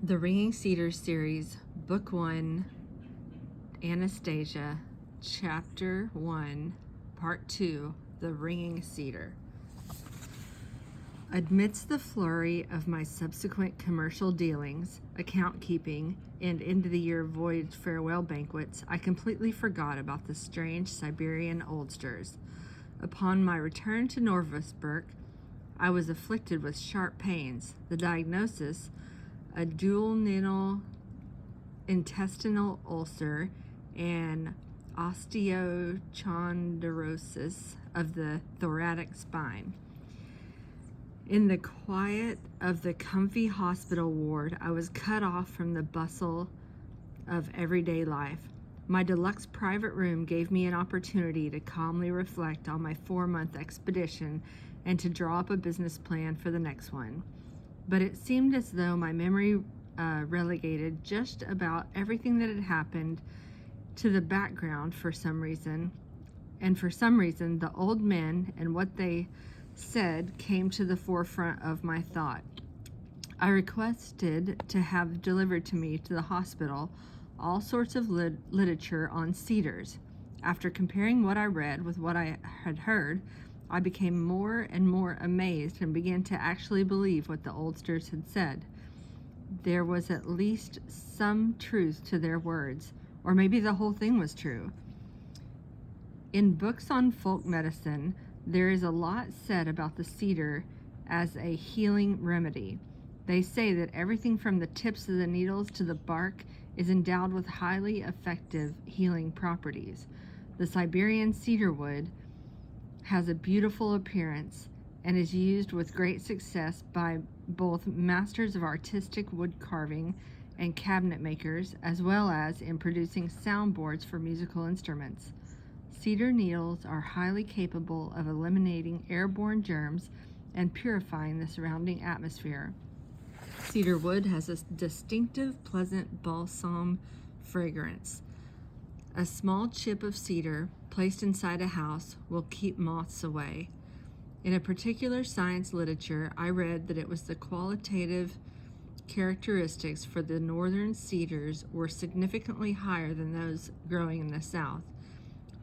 The Ringing Cedar series, Book 1, Anastasia, Chapter 1, Part 2, The Ringing Cedar. Amidst the flurry of my subsequent commercial dealings, account keeping, and end-of-the-year voyage farewell banquets, I completely forgot about the strange Siberian oldsters. Upon my return to Norvosburg, I was afflicted with sharp pains. The diagnosis, a duodenal intestinal ulcer and osteochondrosis of the thoracic spine. In the quiet of the comfy hospital ward, I was cut off from the bustle of everyday life. My deluxe private room gave me an opportunity to calmly reflect on my 4-month expedition and to draw up a business plan for the next one. But it seemed as though my memory relegated just about everything that had happened to the background for some reason. And for some reason, the old men and what they said came to the forefront of my thought. I requested to have delivered to me to the hospital all sorts of literature on cedars. After comparing what I read with what I had heard, I became more and more amazed and began to actually believe what the oldsters had said. There was at least some truth to their words, or maybe the whole thing was true. In books on folk medicine, there is a lot said about the cedar as a healing remedy. They say that everything from the tips of the needles to the bark is endowed with highly effective healing properties. The Siberian cedar wood has a beautiful appearance and is used with great success by both masters of artistic wood carving and cabinet makers, as well as in producing soundboards for musical instruments. Cedar needles are highly capable of eliminating airborne germs and purifying the surrounding atmosphere. Cedar wood has a distinctive, pleasant balsam fragrance. A small chip of cedar placed inside a house will keep moths away. In a particular science literature, I read that it was the qualitative characteristics for the northern cedars were significantly higher than those growing in the south.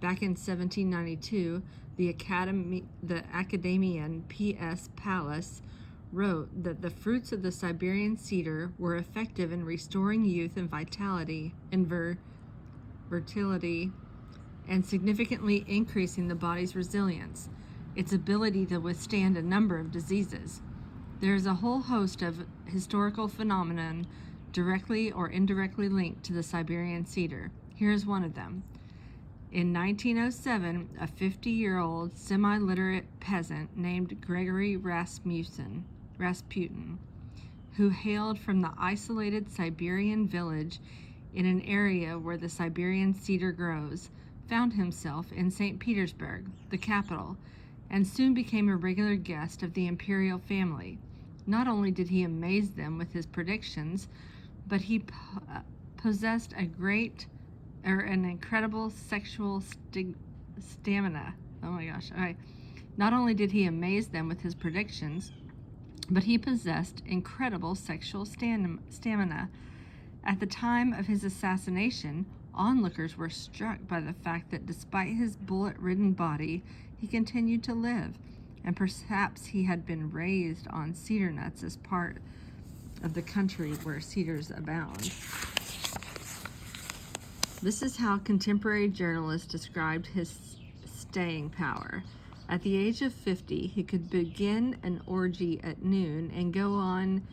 Back in 1792, the academician P.S. Pallas wrote that the fruits of the Siberian cedar were effective in restoring youth and vitality and fertility, and significantly increasing the body's resilience, its ability to withstand a number of diseases. There is a whole host of historical phenomenon directly or indirectly linked to the Siberian cedar. Here is one of them. In 1907, a 50-year-old semi-literate peasant named Gregory Rasputin, who hailed from the isolated Siberian village in an area where the Siberian cedar grows, found himself in St. Petersburg, the capital, and soon became a regular guest of the imperial family. Not only did he amaze them with his predictions, but he possessed an incredible sexual stamina. Oh my gosh. Okay. Not only did he amaze them with his predictions, but he possessed incredible sexual stamina. At the time of his assassination, onlookers were struck by the fact that despite his bullet-ridden body, he continued to live, and perhaps he had been raised on cedar nuts as part of the country where cedars abound. This is how contemporary journalists described his staying power. At the age of 50, he could begin an orgy at noon and go on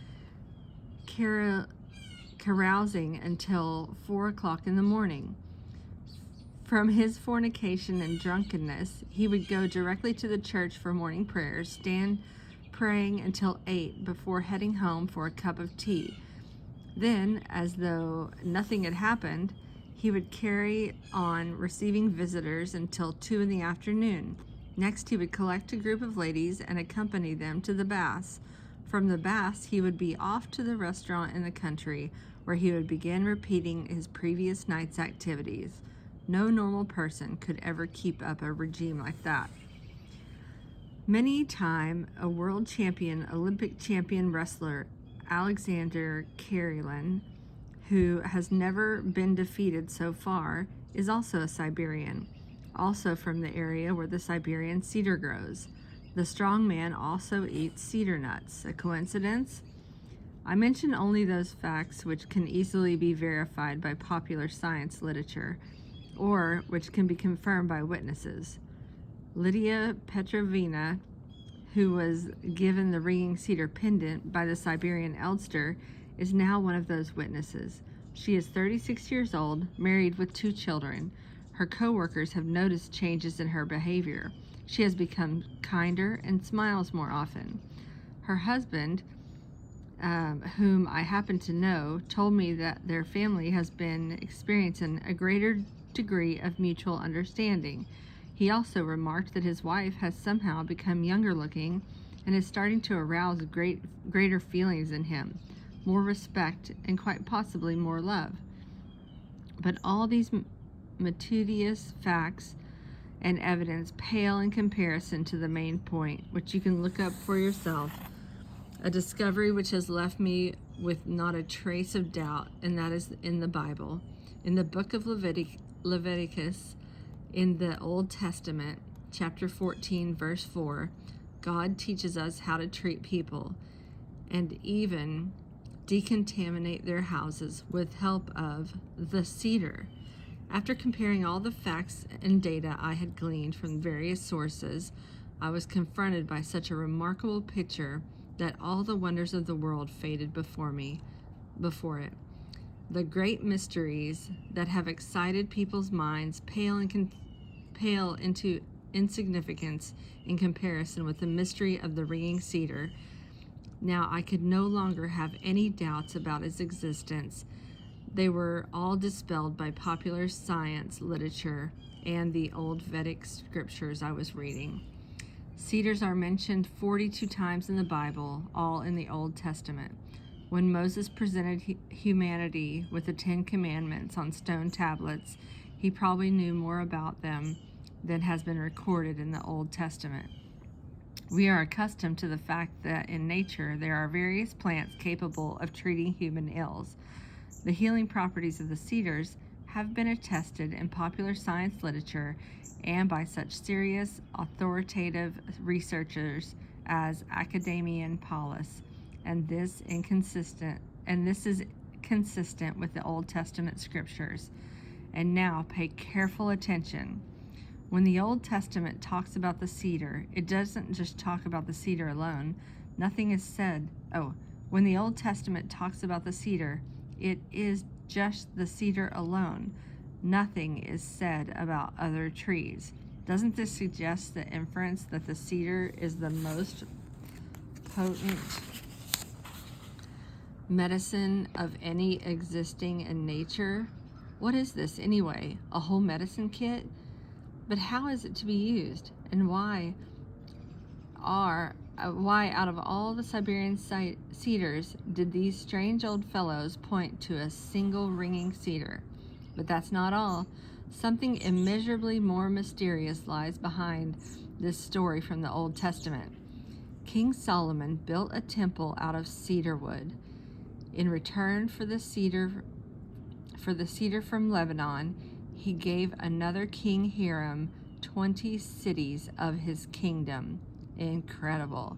carousing until 4 o'clock in the morning. From his fornication and drunkenness, he would go directly to the church for morning prayers, stand praying until 8 before heading home for a cup of tea. Then, as though nothing had happened, he would carry on receiving visitors until 2 in the afternoon. Next, he would collect a group of ladies and accompany them to the baths. From the baths, he would be off to the restaurant in the country, where he would begin repeating his previous night's activities. No normal person could ever keep up a regime like that. Many a time, a world champion, Olympic champion wrestler Alexander Karelin, who has never been defeated so far, is also a Siberian, also from the area where the Siberian cedar grows. The strong man also eats cedar nuts. A coincidence? I mention only those facts which can easily be verified by popular science literature, or which can be confirmed by witnesses. Lydia Petrovna, who was given the ringing cedar pendant by the Siberian elder, is now one of those witnesses. She is 36 years old, married with 2 children. Her co-workers have noticed changes in her behavior. She has become kinder and smiles more often. Her husband, whom I happen to know, told me that their family has been experiencing a greater degree of mutual understanding. He also remarked that his wife has somehow become younger looking and is starting to arouse greater feelings in him, more respect, and quite possibly more love. But all these meticulous facts and evidence pale in comparison to the main point, which you can look up for yourself, a discovery which has left me with not a trace of doubt, and that is in the Bible. In the book of Leviticus, in the Old Testament, chapter 14, verse 4, God teaches us how to treat people and even decontaminate their houses with help of the cedar. After comparing all the facts and data I had gleaned from various sources, I was confronted by such a remarkable picture that all the wonders of the world faded before it. The great mysteries that have excited people's minds pale into insignificance in comparison with the mystery of the ringing cedar. Now I could no longer have any doubts about its existence. They were all dispelled by popular science literature and the old Vedic scriptures I was reading. Cedars are mentioned 42 times in the Bible, all in the Old Testament. When Moses presented humanity with the 10 Commandments on stone tablets, he probably knew more about them than has been recorded in the Old Testament. We are accustomed to the fact that in nature there are various plants capable of treating human ills. The healing properties of the cedars have been attested in popular science literature and by such serious, authoritative researchers as Academian Paulus, and this is consistent with the Old Testament scriptures. And now pay careful attention. When the Old Testament talks about the cedar, it doesn't just talk about the cedar alone. Nothing is said. When the Old Testament talks about the cedar, it is just the cedar alone. Nothing is said about other trees. Doesn't this suggest the inference that the cedar is the most potent medicine of any existing in nature? What is this anyway? A whole medicine kit? But how is it to be used? And why out of all the Siberian cedars did these strange old fellows point to a single ringing cedar? But that's not all. Something immeasurably more mysterious lies behind this story from the Old Testament. King Solomon built a temple out of cedar wood. In return for the cedar from Lebanon, he gave another King Hiram 20 cities of his kingdom. Incredible.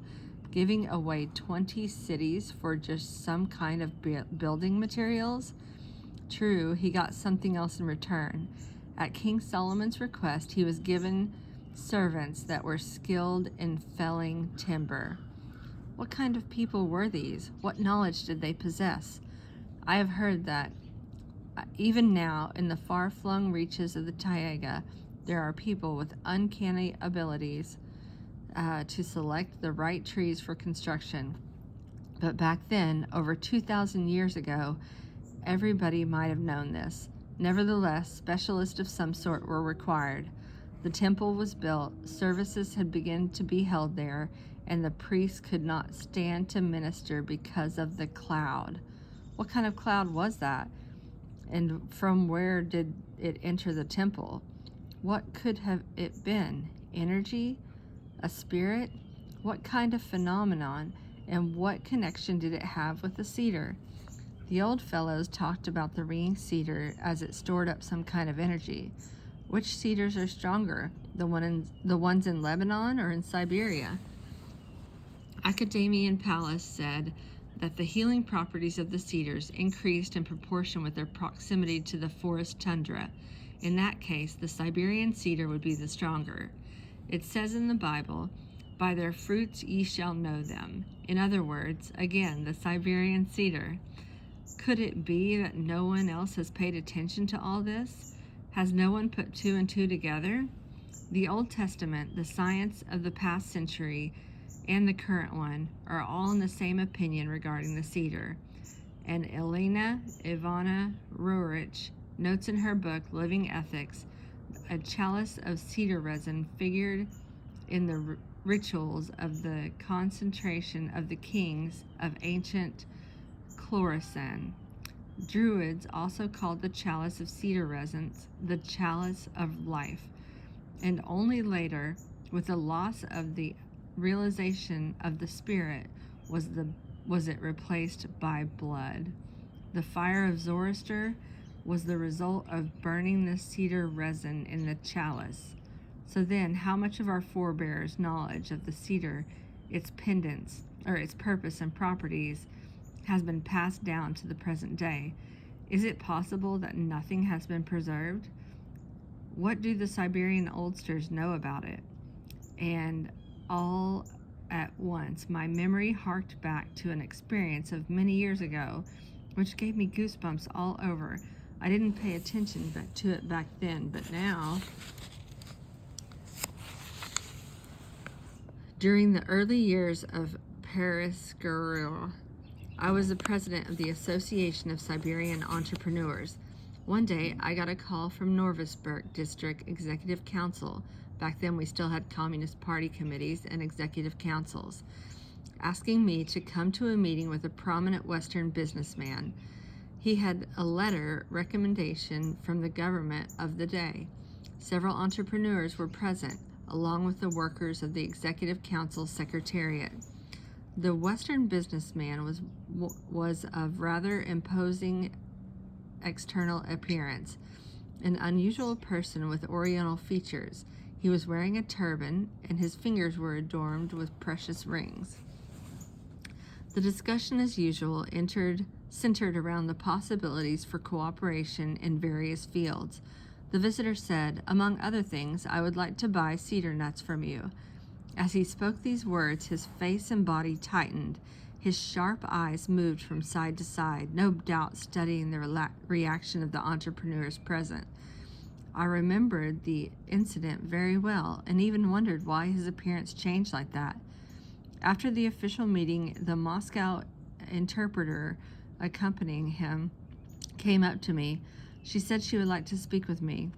Giving away 20 cities for just some kind of building materials? True, he got something else in return. At King Solomon's request, he was given servants that were skilled in felling timber. What kind of people were these? What knowledge did they possess? I have heard that even now, in the far-flung reaches of the taiga, there are people with uncanny abilities to select the right trees for construction. But back then, over 2,000 years ago, everybody might have known this. Nevertheless, specialists of some sort were required. The temple was built, services had begun to be held there, and the priests could not stand to minister because of the cloud. What kind of cloud was that? And from where did it enter the temple? What could have it been? Energy? A spirit? What kind of phenomenon? And what connection did it have with the cedar? The old fellows talked about the ringing cedar as it stored up some kind of energy. Which cedars are stronger, the ones in Lebanon or in Siberia? Academia and Pallas said that the healing properties of the cedars increased in proportion with their proximity to the forest tundra. In that case, the Siberian cedar would be the stronger. It says in the Bible, "By their fruits ye shall know them." In other words, again, the Siberian cedar. Could it be that no one else has paid attention to all this? Has no one put two and two together? The Old Testament, the science of the past century, and the current one are all in the same opinion regarding the cedar. And Elena Ivana Rorich notes in her book, Living Ethics, a chalice of cedar resin figured in the rituals of the concentration of the kings of ancient Khorasan. Druids also called the chalice of cedar resins the chalice of life, and only later, with the loss of the realization of the spirit, was it replaced by blood. The fire of Zoroaster was the result of burning the cedar resin in the chalice. So then, how much of our forebears' knowledge of the cedar, its pendants, or its purpose and properties, has been passed down to the present day? Is it possible that nothing has been preserved? What do the Siberian oldsters know about it? And all at once, my memory harked back to an experience of many years ago, which gave me goosebumps all over. I didn't pay attention to it back then, but now, during the early years of Perestroika, I was the president of the Association of Siberian Entrepreneurs. One day, I got a call from Novossibirsk District Executive Council. Back then, we still had Communist Party committees and executive councils, asking me to come to a meeting with a prominent Western businessman. He had a letter recommendation from the government of the day. Several entrepreneurs were present, along with the workers of the Executive Council Secretariat. The Western businessman was of rather imposing external appearance, an unusual person with Oriental features. He was wearing a turban, and his fingers were adorned with precious rings. The discussion, as usual, centered around the possibilities for cooperation in various fields. The visitor said, "Among other things, I would like to buy cedar nuts from you." As he spoke these words, his face and body tightened. His sharp eyes moved from side to side, no doubt studying the reaction of the entrepreneurs present. I remembered the incident very well, and even wondered why his appearance changed like that. After the official meeting, the Moscow interpreter accompanying him came up to me. She said she would like to speak with me.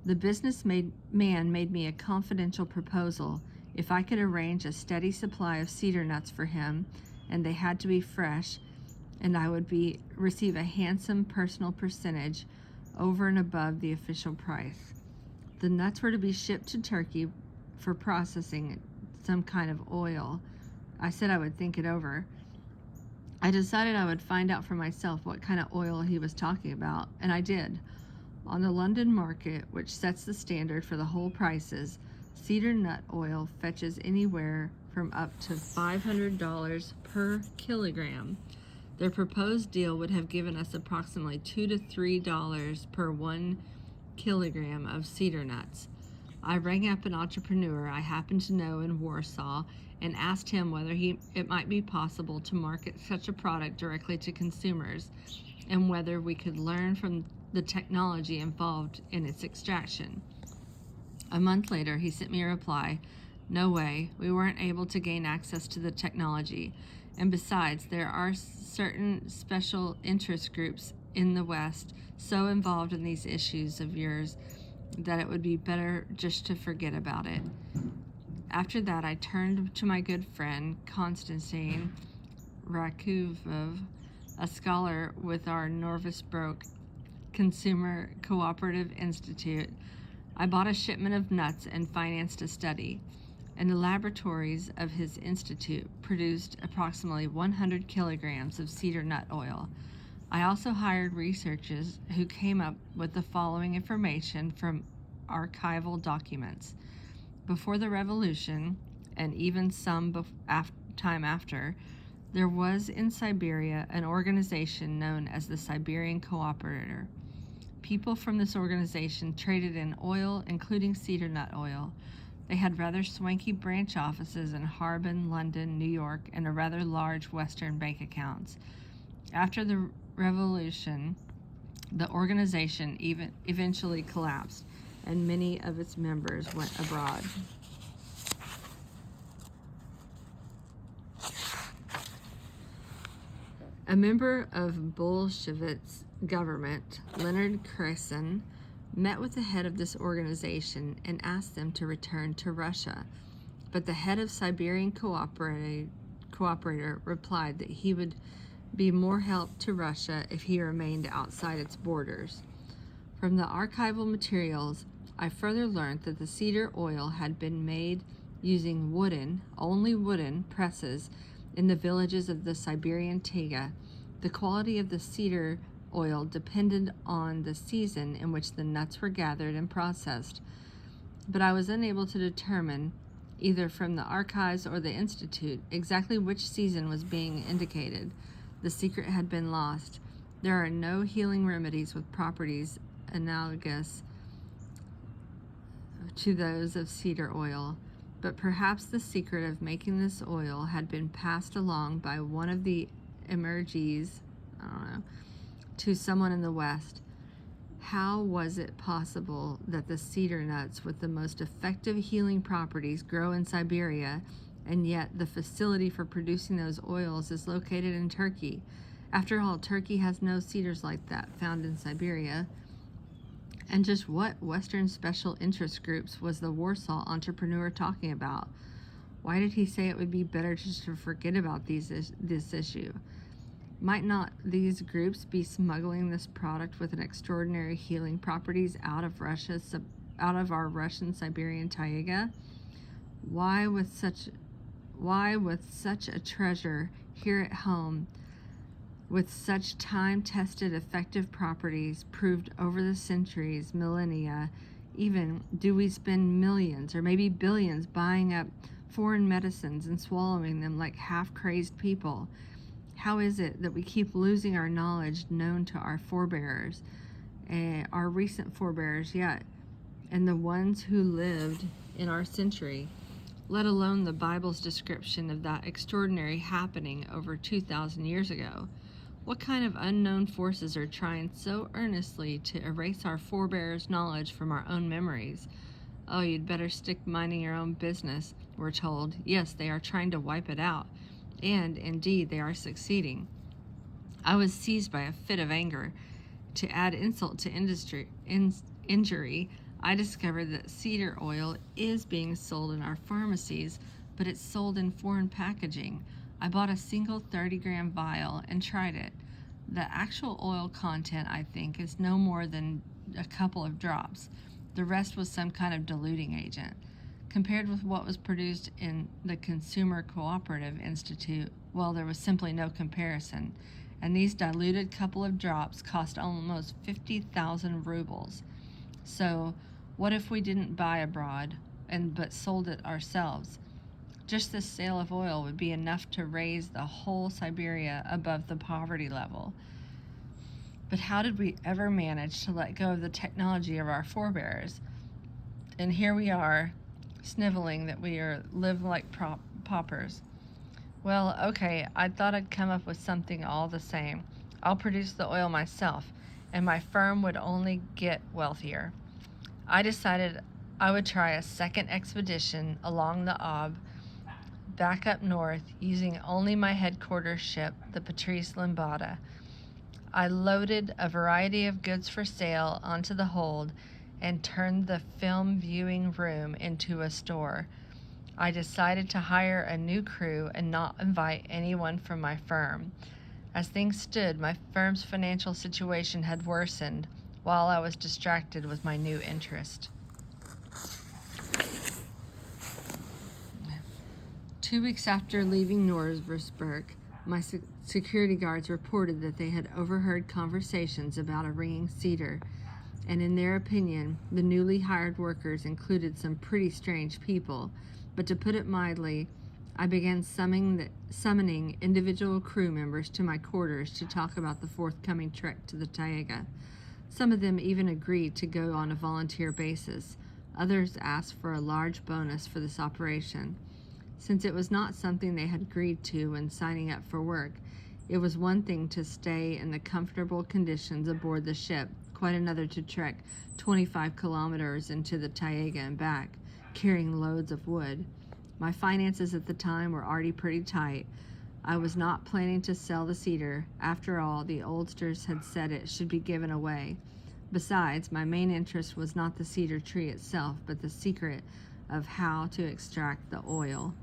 The businessman made me a confidential proposal. If I could arrange a steady supply of cedar nuts for him, and they had to be fresh, and I would receive a handsome personal percentage over and above the official price. The nuts were to be shipped to Turkey for processing, some kind of oil. I said I would think it over. I decided I would find out for myself what kind of oil he was talking about, and I did. On the London market, which sets the standard for the whole prices, cedar nut oil fetches anywhere from up to $500 per kilogram. Their proposed deal would have given us approximately $2 to $3 per 1 kilogram of cedar nuts. I rang up an entrepreneur I happened to know in Warsaw and asked him whether it might be possible to market such a product directly to consumers, and whether we could learn from the technology involved in its extraction. A month later, he sent me a reply. No way, we weren't able to gain access to the technology. And besides, there are certain special interest groups in the West so involved in these issues of yours that it would be better just to forget about it. After that, I turned to my good friend, Konstantin Rakuvov, a scholar with our Novossibirsk Consumer Cooperative Institute. I bought a shipment of nuts and financed a study. and the laboratories of his institute produced approximately 100 kilograms of cedar nut oil. I also hired researchers who came up with the following information from archival documents. Before the revolution, and even some time after, there was in Siberia an organization known as the Siberian Cooperator. People from this organization traded in oil, including cedar nut oil. They had rather swanky branch offices in Harbin, London, New York, and a rather large Western bank accounts. After the revolution, the organization eventually collapsed, and many of its members went abroad. A member of Bolshevik's government, Leonard Kresin, met with the head of this organization and asked them to return to Russia. But the head of Siberian Cooperator replied that he would be more help to Russia if he remained outside its borders. From the archival materials, I further learned that the cedar oil had been made using only wooden presses in the villages of the Siberian taiga. The quality of the cedar oil depended on the season in which the nuts were gathered and processed, but I was unable to determine, either from the archives or the institute, exactly which season was being indicated. The secret had been lost. There are no healing remedies with properties analogous to those of cedar oil, but perhaps the secret of making this oil had been passed along by one of the emergees, to someone in the West. How was it possible that the cedar nuts with the most effective healing properties grow in Siberia, and yet the facility for producing those oils is located in Turkey? After all, Turkey has no cedars like that found in Siberia. And just what Western special interest groups was the Warsaw entrepreneur talking about? Why did he say it would be better just to forget about this issue? Might not these groups be smuggling this product with an extraordinary healing properties out of our Russian Siberian taiga? Why with such a treasure here at home, with such time-tested effective properties proved over the centuries, millennia, even, do we spend millions or maybe billions buying up foreign medicines and swallowing them like half-crazed people? How is it that we keep losing our knowledge known to our forebears, our recent forebears yet, and the ones who lived in our century, let alone the Bible's description of that extraordinary happening over 2,000 years ago? What kind of unknown forces are trying so earnestly to erase our forebears' knowledge from our own memories? Oh, you'd better stick minding your own business, we're told. Yes, they are trying to wipe it out, and indeed they are succeeding. I was seized by a fit of anger. To add insult to injury, I discovered that cedar oil is being sold in our pharmacies, but it's sold in foreign packaging. I bought a single 30-gram vial and tried it. The actual oil content, I think, is no more than a couple of drops. The rest was some kind of diluting agent. Compared with what was produced in the Consumer Cooperative Institute, well, there was simply no comparison. And these diluted couple of drops cost almost 50,000 rubles. So, what if we didn't buy abroad but sold it ourselves? Just this sale of oil would be enough to raise the whole Siberia above the poverty level. But how did we ever manage to let go of the technology of our forebears? And here we are, sniveling that we live like paupers. Well, okay, I thought I'd come up with something all the same. I'll produce the oil myself, and my firm would only get wealthier. I decided I would try a second expedition along the Ob, back up north, using only my headquarters ship, the Patrice Limbada. I loaded a variety of goods for sale onto the hold and turned the film viewing room into a store. I decided to hire a new crew and not invite anyone from my firm. As things stood, my firm's financial situation had worsened while I was distracted with my new interest. 2 weeks after leaving Norrisburg, my security guards reported that they had overheard conversations about a ringing Cedar, and in their opinion, the newly hired workers included some pretty strange people. But to put it mildly, I began summoning individual crew members to my quarters to talk about the forthcoming trek to the taiga. Some of them even agreed to go on a volunteer basis. Others asked for a large bonus for this operation. Since it was not something they had agreed to when signing up for work, it was one thing to stay in the comfortable conditions aboard the ship, quite another to trek 25 kilometers into the taiga and back, carrying loads of wood. My finances at the time were already pretty tight. I was not planning to sell the Cedar. After all, the oldsters had said it should be given away. Besides, my main interest was not the cedar tree itself, but the secret of how to extract the oil.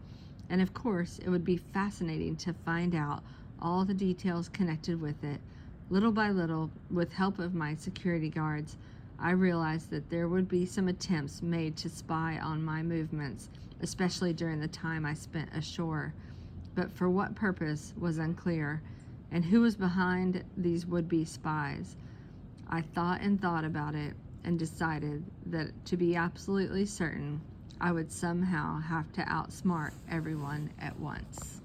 And of course, it would be fascinating to find out all the details connected with it. Little by little, with help of my security guards, I realized that there would be some attempts made to spy on my movements, especially during the time I spent ashore. But for what purpose was unclear, and who was behind these would-be spies. I thought and thought about it and decided that to be absolutely certain, I would somehow have to outsmart everyone at once.